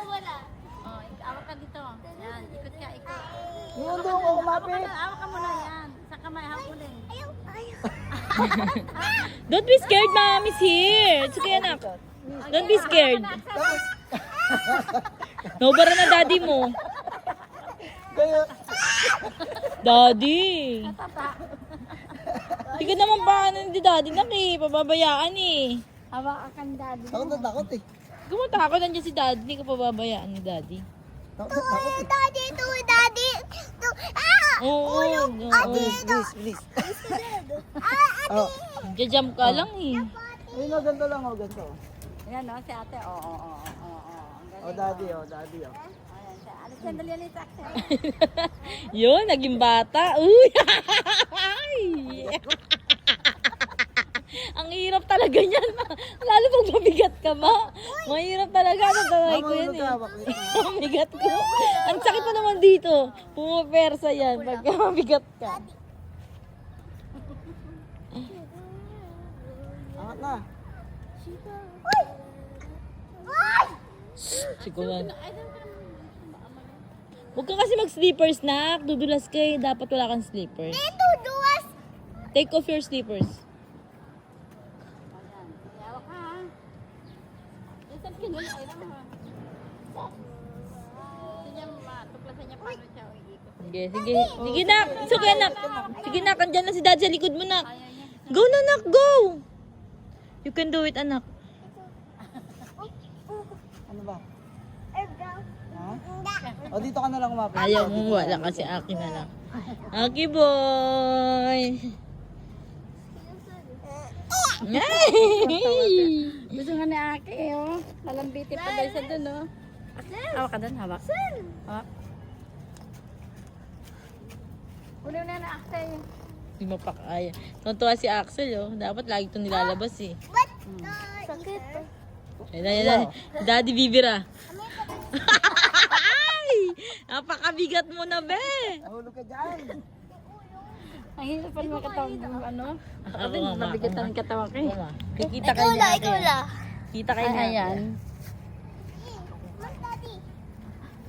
Oh, awak ka dito. Yan, ikot ka, ikot. Yun doon ko kumapit. Awak ka muna yan. Sa kamay, hawak mo din. Don't be scared, Mommy's here. It's okay, anak. Don't be scared. Nobara na daddy mo. Kaya, Daddy. Hindi ka naman paano hindi daddy na pababayaan eh. Hawak ka ng daddy. takot na takot eh. Gumunta ako nandiyan si daddy, hindi ka pababayaan ni daddy. Takot na takot eh. Daddy. Oo, Please, please, please. Oh, jump ka lang eh. ayun o, ganito lang o, ganito. Yan, no, si ate. Oo. O, daddy o, daddy o. Ayan, siya. Alis yan, dali yan ni Axel. Yun, naging bata. Uy! Ang hirap talaga niyan. Lalo pag mabigat ka ma. Mahirap talaga. Nagtaway ko yan eh. Mabigat ko. Ang sakit pa naman dito. Pumapersa yan pagka mabigat ka. Angat na. Siguro. Huwag ka kasi mag-sleepers na. Dudulas ka eh. Dapat wala kang sleepers. Take off your sleepers. Ayan, hawak ka, ha? Minsan kinula, ay lang, ha? Gusto niya, matuklasan niya paano siya iikot. Sige, sige. Sige nak. Sige nak. Sige nak. Andyan na si dad sa likod mo nak. Go na nak. Go. You can do it anak. Ano ba? Ha? O, dito ka na lang kumapit. Ayaw mo wala kasi akin na lang. Aki boy. Gusto nga ni Aki, oh. Lalambiti pa daw siya dun, oh. Hawak ka dun, hawak. Hawak. Uli na na, Axel. Hindi mo pa kaya. Tuntua si Axel oh. Dapat lagi itong nilalabas eh. Sakit. Ayan. Daddy bibira. Ay! Napakabigat mo na be. Nahulog ka dyan. Ang hirap pa naman katawan mo, ano? Ako nga, ma. Mabigatan ang katawan ko, eh. Mama, kikita kayo niya. Kita kayo niya. Ayan.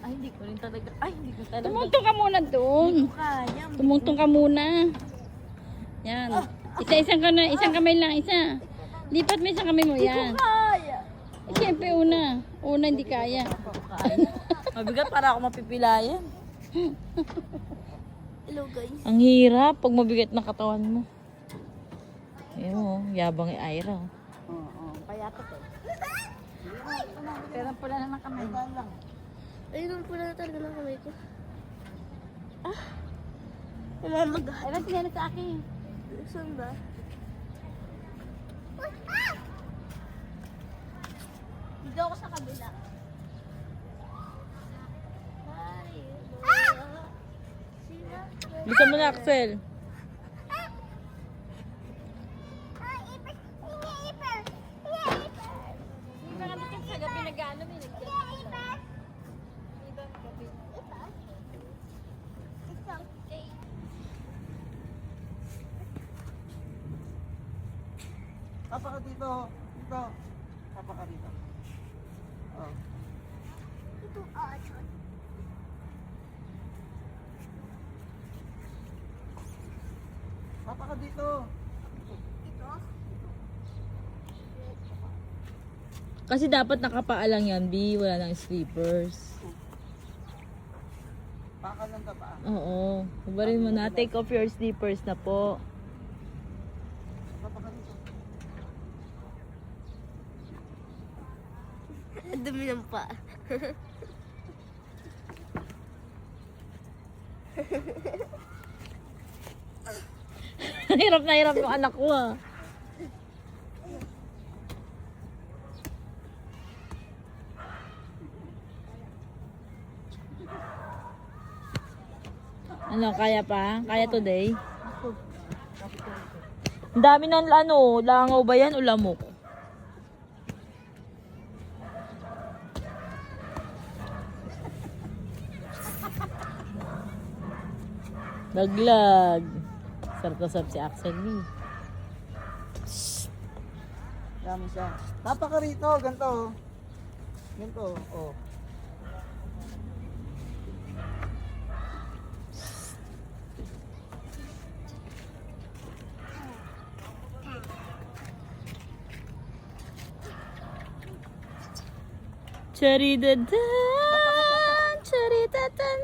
Ay, hindi ko rin talaga. Ay, hindi ko talaga. Tumungtong ka muna doon. Kaya. Tumungtong ka muna. Yan. Isang kamay lang, isa. Lipat mo isang kamay mo, yan. Kaya. Eh, siyempre, una. Una, hindi kaya. Mabigat para ako mapipilayan. Hello guys. Ang hirap pag mabigat na katawan mo. Ayun oh, yabang ni Ira. Oo, payatot eh. Pero pula na ng kamay. Ayun ang pula talaga ng kamay ko. Namamaga. Ay, lang sinela sa akin. Saan ba? Dito ako sa kabila. Bisa mo na, Axel. Hindi ka natin sa gabi nag-ano, may nag-ano. Papa ka dito. Dito. Papa ka dito. Oh. Papa ka dito. Kasi dapat nakapaalang yan, B. Wala nang sleepers. Pakalan ka pa. Oo. Hubarin mo na. Take off your sleepers na po. Papa ka dito. Ang dumi ng pa. Hirap na hirap yung anak ko ah. Ano, kaya pa? Kaya today? Ang dami ng ano, langaw ba yan o lamok? Laglag. Sarap na sarap si Axel Lee. Dami siya. Papa ka rito. Ganito. Ganito. Oh. Charidatan, charidatan,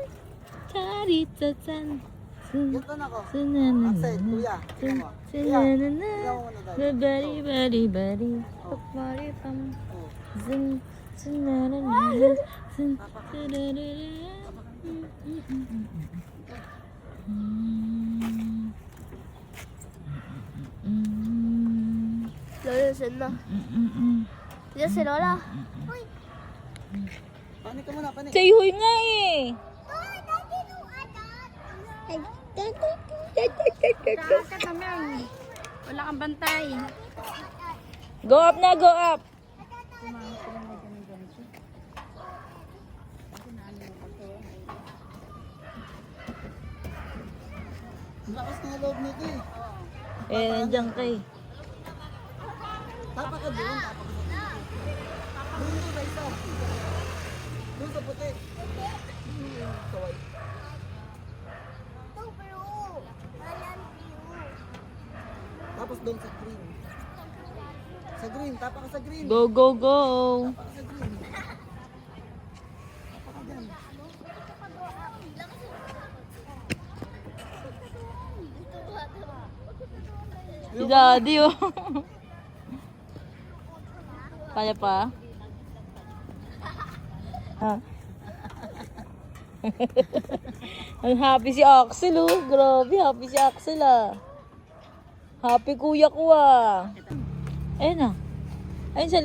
charidatan. Ganito na ako. Axel, kuya. Tingnan mo. Kuya, tingnan mo muna tayo. Bari, bari, bari. Bari, pam. Oh. Zun, zun, zun, Lola, saan na? Diyan si Lola. Panik ka muna, panik. Say huy nga eh. Kaka naman. Wala kang bantay. Go up na, go up. Lakas ng loob nito eh. Eh, nandiyan kay. Tapak ka doon, tapak ka doon. Doon sa isa. Doon sa puti. Kaway. Tapos doon sa green. Sa green, tapak ka sa green. Go, go, go. Tapak ka sa green. Tapak ka dyan. Si Daddy oh. Kaya pa? Ha? Ang happy si Axel oh. Grabe, happy si Axel ah. Happy kuya ko ah. Ayun na. Ayun sa